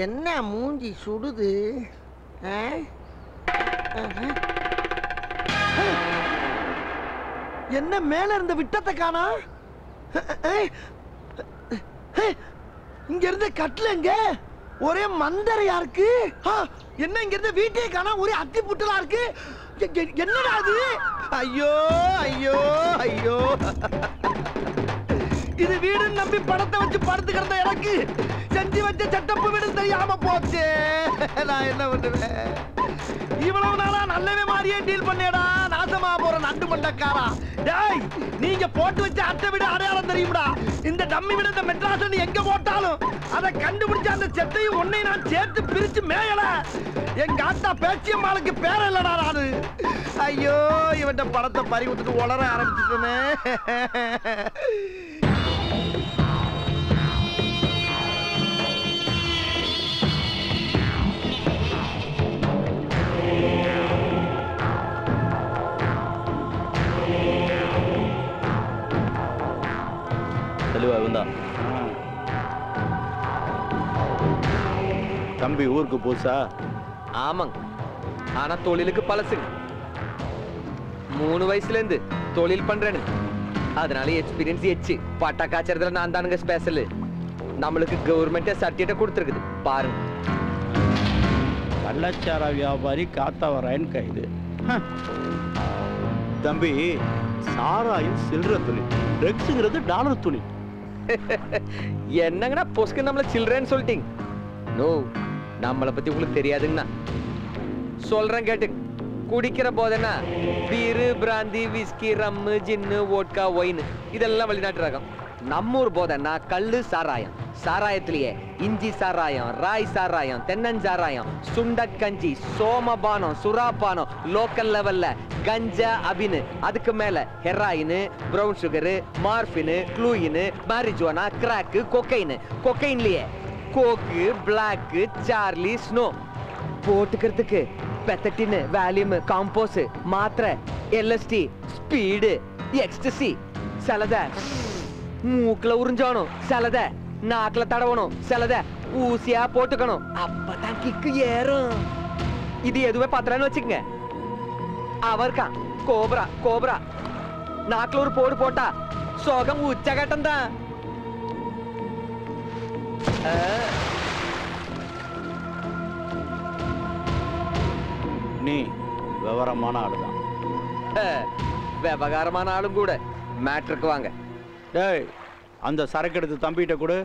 என்ன மூஞ்சி சுடுது? என்ன மேல இருந்த விட்டத்தை காணா? இங்க இருந்த கட்டலங்க ஒரே மந்தரையா இருக்கு. என்ன இங்க இருந்த வீட்டே காணா, ஒரே அத்தி புட்டலா இருக்கு. என்னடா அது? ஐயோ ஐயோ ஐயோ, இது வீடுன்னு நம்பி படத்தை வச்சு படுத்து கிடந்த எனக்கு செஞ்சு வச்ச செட்டப்பு வீடு தெரியாம போச்சு. நான் என்ன பண்ணுவேன்? இவ்வளவு நாளா நல்லவே மாதிரியே டீல் பண்ணேடா, நாசமா போற நண்டு மண்டக்காரா. டேய், நீங்க போட்டு வச்ச அட்டை வீடு அடையாளம் தெரியும்டா. இந்த டம்மி வீடு இந்த மெட்ராஸ் நீ எங்க போட்டாலும் அதை கண்டுபிடிச்ச அந்த செட்டையும் ஒன்னை நான் சேர்த்து பிரிச்சு மேயல. எங்க ஆத்தா பேச்சியம்மாளுக்கு பேர இல்லடா நானு. ஐயோ, இவன் படத்தை பறி விட்டுட்டு உளர ஆரம்பிச்சுட்டேனே. தம்பி ஊருக்கு புதுசா? ஆமாங்க, ஆனா தொழிலுக்கு பழசுங்க. 3 வயசுல இருந்து தொழில் பண்றேன்னு, அதனால எக்ஸ்பீரியன்ஸ் எச்சு. பட்டா காய்ச்சறதுல நான் தானுங்க ஸ்பெஷல். நம்மளுக்கு கவர்மெண்ட் சர்டிஃபிகேட் கொடுத்துருக்குது பாருங்க. கள்ளச்சார வியாபாரி காத்தவராயன் கைது. தம்பி, சாராயம் சில்லற தொழில், ட்ரக்ஸ்ங்கிறது டாலர் தொழில். என்னங்கண்ணா பொஸ்க்கு நம்மள சில்ட்ரன் சொல்லிட்டீங்க? நோ, நம்மளை பத்தி உங்களுக்கு தெரியாதுங்கண்ணா. சொல்றேன் கேட்டு. குடிக்கிற போதனா பீரு, பிராந்தி, விஸ்கி, ரம்மு, ஜின்னு, வோட்கா, ஒயின் இதெல்லாம் வெளிநாட்டு ரகம். நம்ம ஊர் போதனா கல்லு சாராயம். சாராயத்திலேயே இஞ்சி சாராயம், ராய் சாராயம், தென்னஞ்சாராயம், சுண்டக்கஞ்சி, சோமபானம், சுறாபானம், லோக்கல் லெவல்ல கஞ்சா, அபினு, அதுக்கு மேல ஹெராயின், பிரவுன் சுகரு, மார்பின், க்ளூயின், மாரிஜுவானா, கிராக்கு, கொக்கைன். கொக்கைன்லயே கோக்கு, பிளாக், சார்லி, ஸ்னோ. போட்டுக்கிறதுக்கு பெத்தட்டின், வேல்யூம், காம்போஸ், மாத்திரை, எல்எஸ்டி, ஸ்பீடு, எக்ஸ்டசி. சிலத மூக்குல உறிஞ்சணும், சிலத நாக்குல தடவணும், சிலத ஊசியா போட்டுக்கணும். அப்பதான் கிக்கு ஏறும். இது எதுவுமே பாத்திரன்னு வச்சுக்கங்க. அவர்க்கா கோப்ரா கோப்ரா நாக்குல ஒரு போடு போட்டா சோகம் உச்சகட்டம் தான். நீ விவரமான ஆளுதான். விவகாரமான ஆளும் கூட. மேட்ருக்கு வாங்க. டேய், அந்த சரக்கு எடுத்து தம்பிகிட்ட கொடு.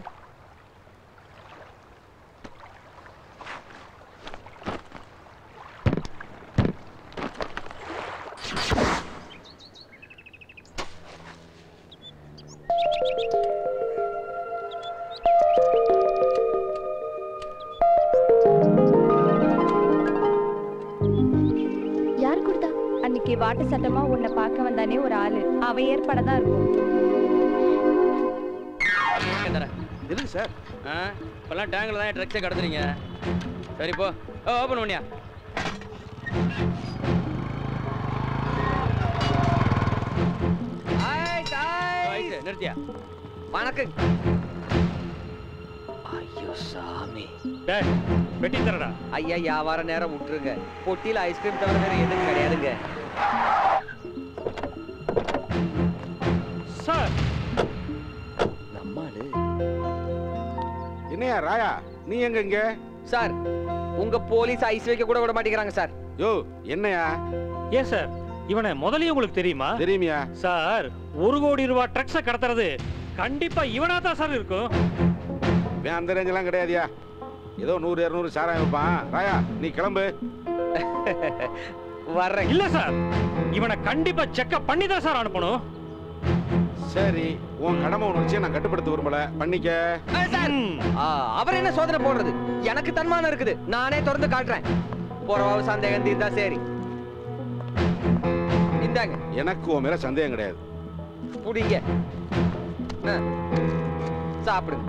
யார் கொடுத்தா? அன்னைக்கு வாட்ட சட்டமா உன்னை பார்க்க வந்தானே ஒரு ஆளு, அவன் ஏற்பாடதான் இருக்கும். எதுக்கு சார்? இப்பெல்லாம் டேங்கில் தான் ட்ரக்ஸை கடத்துறீங்க. சரி போ, ஓப்பன் பண்ணியா. நிறுத்தியா? வணக்கம். ஐயோ சாமி, வெட்டி தரடா. ஐயா வியாபார நேரம் விட்டுருங்க. பொட்டியில ஐஸ்கிரீம் தவிர வேற எதுவும் கிடையாதுங்க. சார், நம்மாளு என்னையா ராயா, நீ எங்க இங்க? சார், உங்க போலீஸ் ஐஸ் வைக்க கூட விட மாட்டேங்கிறாங்க சார். யோ, என்னையா? ஏன் சார், இவனை முதல்ல உங்களுக்கு தெரியுமா? தெரியுமியா சார். 1 கோடி ரூபாய் ட்ரக்ஸை கடத்துறது கண்டிப்பா இவனா தான் சார் இருக்கும். அந்த ரேஞ்செல்லாம் கிடையாதியா. ஏதோ 100-200 சாராயம் வைப்பான். ராயா, நீ கிளம்பு. வர்றேன். இல்ல சார், இவனை கண்டிப்பா செக்அப் பண்ணி தான் சார் அனுப்பணும். சரி, உன் கடமை உணர்ச்சியை நான் கட்டுப்படுத்த விரும்பல, பண்ணிக்க. அவர் என்ன சோதனை போடுறது? எனக்கு தன்மானம் இருக்குது, நானே திறந்து காட்டுறேன். போறவாவு சந்தேகம் தீர்ந்தா சரி. இந்தாங்க. எனக்கு உன் மேல சந்தேகம் கிடையாது. புடிங்க, சாப்பிடுங்க.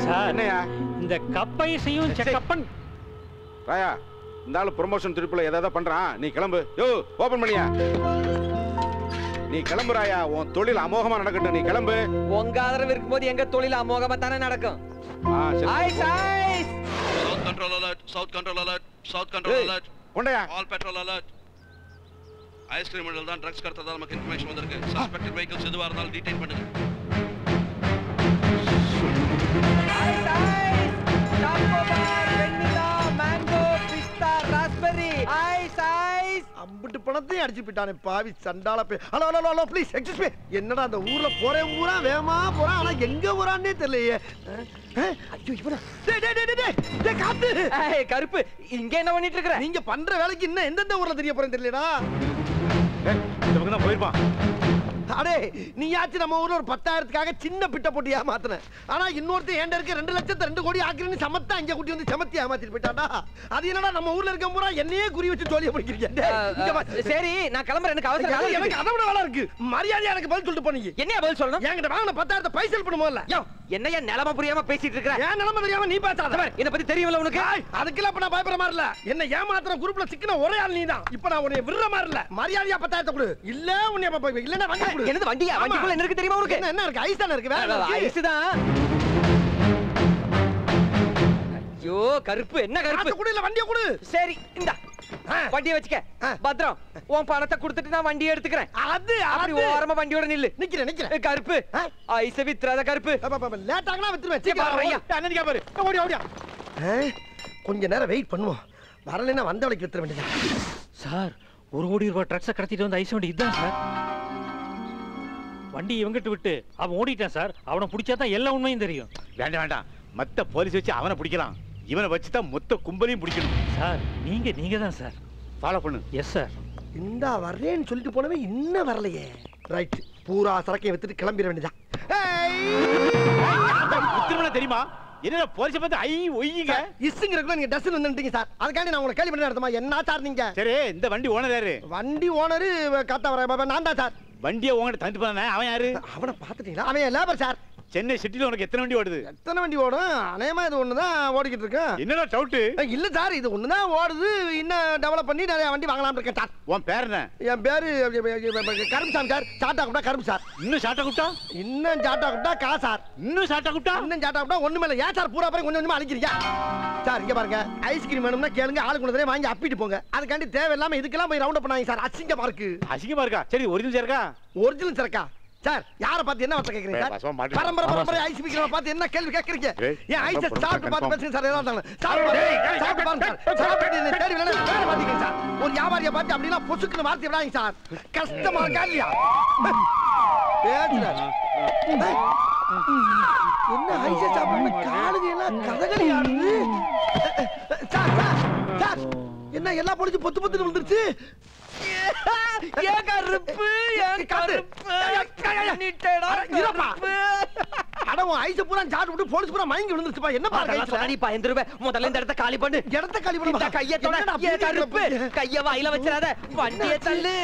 சார், என்னையா இந்த கப்பைசையும் செக்அப் பண்ண. ராயா, இந்த ஆளு ப்ரொமோஷன் திருப்பில ஏதாவது பண்றான். நீ கிளம்பு. யோ, ஓபன் பண்ணியா. நீ கிளம்புறாயா? உன் தொழில் அமோகமா நடக்கட்டும். நீ கிளம்பு. உங்க ஆதரவு இருக்கும்போது எங்க தொழில் அமோகமா தானே நடக்கும். Ice ice. South control alert. South control alert. South control alert. கொண்டையா? All petrol alert. ஐஸ்கிரீம் மண்டல் தான் ட்ரக்ஸ் கடத்ததா நமக்கு இன்ஃபர்மேஷன் வந்திருக்கு. சஸ்பெக்டட் வெஹிக்கிள்ஸ் எதுவா இருந்தாலும் டீடைன் பண்ணுங்க. Ice ice. Chocobar, vanilla, mango, pista, raspberry. Ice ice. அம்பிட்டு பணத்தையும் அடிச்சு போயிட்டானே பாவி சண்டால பே. Hello hello hello please excuse me. என்னடா அந்த ஊர்ல போறேன் ஊரா வேகமா போறான், ஆனா எங்க போறானே தெரியலையே. ஐயோ இவனா. டேய் டேய் டேய் டேய் டேய் காத்து. ஏய் கருப்பு, இங்க என்ன பண்ணிட்டு இருக்கற? நீங்க பண்ற வேலைக்கு இன்னும் எந்தெந்த ஊர்ல தெரிய போறேன்னு தெரியலடா. இந்த பக்கம் தான் போயிருப்பான். அடே நீயாச்சும் நம்ம ஊர்ல ஒரு 10,000க்காக சின்ன பிட்ட போட்டு ஏமாத்துன. ஆனா இன்னொருத்தன் ஏண்ட இருக்க 2 லட்சத்தை 2 கோடி ஆக்குறேன்னு சமத்தா அங்க கூட்டி வந்து சமத்தி ஏமாத்திட்டு போயிட்டாடா. அது என்னடா நம்ம ஊர்ல இருக்க பூரா என்னையே குறி வச்சு ஜோலியா படிக்கிறீங்க. சரி நான் கிளம்புறேன், எனக்கு அவசரம் வேலை எனக்கு இருக்கு. அதை விட வேலை இருக்கு. மரியாதையா எனக்கு பதில் சொல்லிட்டு போனீங்க. என்னையா பதில் சொல்லணும்? என்கிட்ட வாங்கின 10,000 பைசல் பண்ணுமோல. யோ என்னையா நிலம புரியாம பேசிட்டு இருக்கற? ஏன் நிலைமை தெரியாம நீ பேசாத. என்ன பத்தி தெரியும்ல உனக்கு? அதுக்கெல்லாம் இப்ப நான் பயப்பட மாதிரி இல்ல. என்ன ஏமாத்துற குரூப்ல சிக்கின ஒரே ஆள் நீதான். இப்ப நான் உன்னை விடுற மாதிரி இல்ல. மரியாதையா 10,000 கொடு. இல்ல உன்னை இல்லன்னா வண்டி கொடு. என்னது வண்டியா? வண்டிக்குள்ள என்ன இருக்கு தெரியுமா உனக்கு? என்ன இருக்கு? ஐஸ் தான இருக்கு. வேற ஐஸ் தான். ஐயோ கருப்பு, என்ன கருப்பு? கொடு இல்ல வண்டியை கொடு. சரி இந்தா வண்டியை வச்சுக்க. பத்திரம், உன் பணத்தை கொடுத்துட்டு நான் வண்டியை எடுத்துக்கிறேன். அது அப்படி ஓரமா வண்டியோட நில்லு. நிக்கிறேன். கருப்பு ஐஸ வித்துறாத கருப்பு. லேட் ஆகனா வித்துருவேன். அண்ணனுக்கு பாரு. ஓடியா. கொஞ்ச நேரம் வெயிட் பண்ணுவோம். வரலைன்னா வந்த வழிக்கு வித்துற வேண்டியது. சார் 1 கோடி ரூபாய் ட்ரக்ஸை கடத்திட்டு வந்து ஐஸ் வண்டி இதுதான் சார். வண்டி இவங்கிட்ட விட்டு அவன் ஓடிட்டான் சார். அவனை பிடிச்சாதான் எல்லா உண்மையும் தெரியும். வேண்டாம் வேண்டாம், மத்த போலீஸ் வச்சு அவனை பிடிக்கலாம். இவனை வச்சுதான் மொத்த கும்பலையும் பிடிக்கணும். சார் நீங்க தான் சார். ஃபாலோ பண்ணு. Yes sir. இந்த வரேன்னு சொல்லிட்டு போனவே இன்னும் வரலையே. ரைட், பூரா சரக்கையும் வித்துட்டு கிளம்பிட வேண்டியதான். தெரியுமா என்ன போலீஸ் பார்த்து ஐ ஒய்யுங்க இஸ்ங்கிறதுக்கு நீங்க டஸ்ட் வந்துட்டீங்க சார். அதுக்காண்டி நான் உங்களை கேள்வி பண்ணி நடத்துமா? என்ன சார் நீங்க? சரி, இந்த வண்டி ஓனர் யாரு? வண்டி ஓனரு கத்த வர நான் தான் சார். வண்டியை உங்ககிட்ட தந்துட்டு போனே அவன் யாரு? அவனை பாத்துட்டீங்களா? அவன் லேபர் சார். சென்னை சிட்டில உனக்கு எத்தனை வண்டி ஓடுது? எத்தனை வண்டி ஓடும்? அநேகமா இது ஒண்ணுதான் ஓடிக்கிட்டு இருக்கு. என்னடா டவுட்? இல்ல சார், இது ஒண்ணுதான் ஓடுது. இன்னும் டெவலப் பண்ணி நிறைய வண்டி வாங்கலாம் இருக்கேன் சார். உன் பேர் என்ன? என் பேரு கரும்புசாமி சார். சாட்டா கூப்பிட்டா கரும்பு சார். இன்னும் சாட்டா கூப்பிட்டா? இன்னும் சாட்டா கூப்பிட்டா கா சார். இன்னும் சாட்டா கூப்பிட்டா? இன்னும் சாட்டா கூப்பிட்டா ஒண்ணுமே இல்ல. ஏன் சார் பூரா பேரும் கொஞ்சம் கொஞ்சமா அழிக்கிறீங்க சார்? இங்க பாருங்க, ஐஸ்கிரீம் வேணும்னா கேளுங்க, ஆளுக்கு ஒன்று வாங்கி அப்பிட்டு போங்க. அதுக்காண்டி தேவையில்லாம இதுக்கெல்லாம் போய் ரவுண்ட் அப் பண்ணாங்க சார். அசிங்கமா இருக்கு. அசிங்கமா இருக்கா? சரி, ஒரிஜினல் இருக்கா? ஒரிஜினல் சரக்கா சார்? யாரை பார்த்து என்ன வார்த்தை கேக்குறீங்க சார்? பரம்பரை ஐஸ் விக்கிறவங்க பார்த்து என்ன கேள்வி கேக்குறீங்க? ஏன் ஐஸ் சாப்பிட்டு பார்த்து பேசுங்க சார். ஏதாவது சாப்பிட்டு பாருங்க சார். சாப்பிட்டு தேடி வேலை பாத்தீங்க சார். ஒரு வியாபாரியை பார்த்து அப்படின்னா பொசுக்குன்னு வார்த்தை விடாங்க சார். கஷ்டமா இருக்கா இல்லையா? என்ன ஐஸ் சாப்பிட்டு காலுங்க எல்லாம் கதகளி ஆடுது சார். சார் என்ன எல்லா பொழுது பொத்து பொத்து விழுந்துருச்சு? முதல்ல இந்த இடத்தை காலி பண்ணு. கைய வாயில வச்சிடாத, வண்டியை தள்ளு.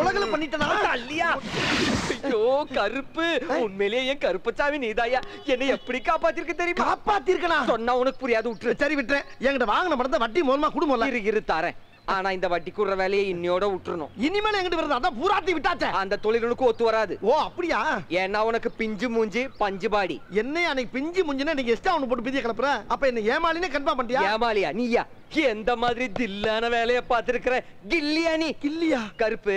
உலகில பண்ணிட்டா தள்ளியா? ஐயோ கருப்பு, உண்மையிலேயே என் கருப்பசாமி நீதாயா என்னை எப்படி காப்பாத்திருக்க தெரியுமா? காப்பாத்திருக்கா? சொன்னா உனக்கு புரியாது, விட்டுரு. சரி விட்டுறேன். என்கிட்ட வாங்கின படத்தை வட்டி மூலமா குடும்பம் இரு தாரேன். ஆனா இந்த வட்டி குடுற வேலையை இன்னையோட விட்டுறணும். இனிமேல எங்கிட்ட வருது அதான் பூராத்தி விட்டாச்சே. அந்த தொழிலுக்கு ஒத்து வராது. ஓ அப்படியா? ஏன்னா உனக்கு பிஞ்சு மூஞ்சி பஞ்சு பாடி. என்ன அன்னைக்கு பிஞ்சு மூஞ்சினா நீங்க எக்ஸ்ட்ரா ஒன்னு போட்டு பிதிய கிளப்புற? அப்ப என்ன ஏமாலினே கன்ஃபார்ம் பண்ணிட்டியா? ஏமாலியா நீயா? எந்த மாதிரி தில்லான வேலைய பாத்துருக்கிற கில்லியா நீ? கில்லியா? கருப்பு,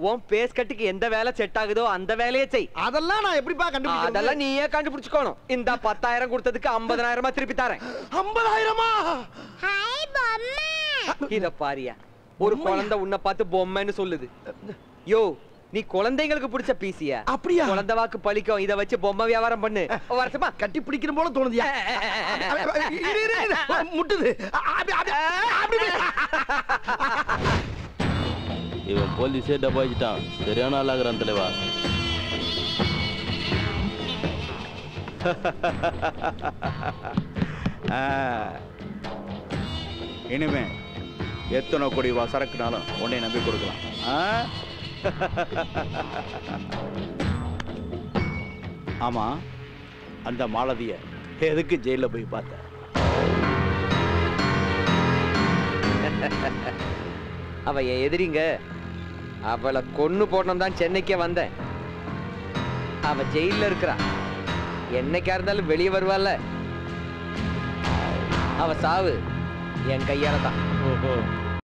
உன் பேஸ் கட்டுக்கு எந்த வேலை செட் ஆகுதோ அந்த வேலையை செய். அதெல்லாம் நான் எப்படிப்பா கண்டுபிடிச்சேன்? அதெல்லாம் நீயே கண்டுபிடிச்சுக்கணும். இந்த 10,000 கொடுத்ததுக்கு 50,000 திருப்பி தரேன். 50,000? ஹாய் பொம்மை. இத பாரியா, ஒரு குழந்தை உன்னை பார்த்து பொம்மைன்னு சொல்லுது. யோ, நீ குழந்தைங்களுக்கு பிடிச்ச பீசியா? அப்படியா? குழந்தை வாக்கு பழிக்கும். இத வச்சு பொம்மை வியாபாரம் பண்ணு. வருஷமா கட்டி பிடிக்கிற போல தோணுதியா? முட்டுது. இவன் போலீஸே டபாய்ச்சிட்டான். சரியான ஆளாகிறான் தலைவா. இனிமே எத்தனை கோடி ரூபா சரக்குனாலும் உன்னை நம்பி கொடுக்கலாம். ஆமா, அந்த மாலதிய எதுக்கு ஜெயில போய் பார்த்த? அவ என் எதிரிங்க. அவளை கொன்னு போடணும் தான் சென்னைக்கே வந்தேன். அவ ஜெயில இருக்கிறா. என்னைக்கா இருந்தாலும் வெளியே வருவாள்ல. அவ சாவு என் கையால தான். ஓஹோ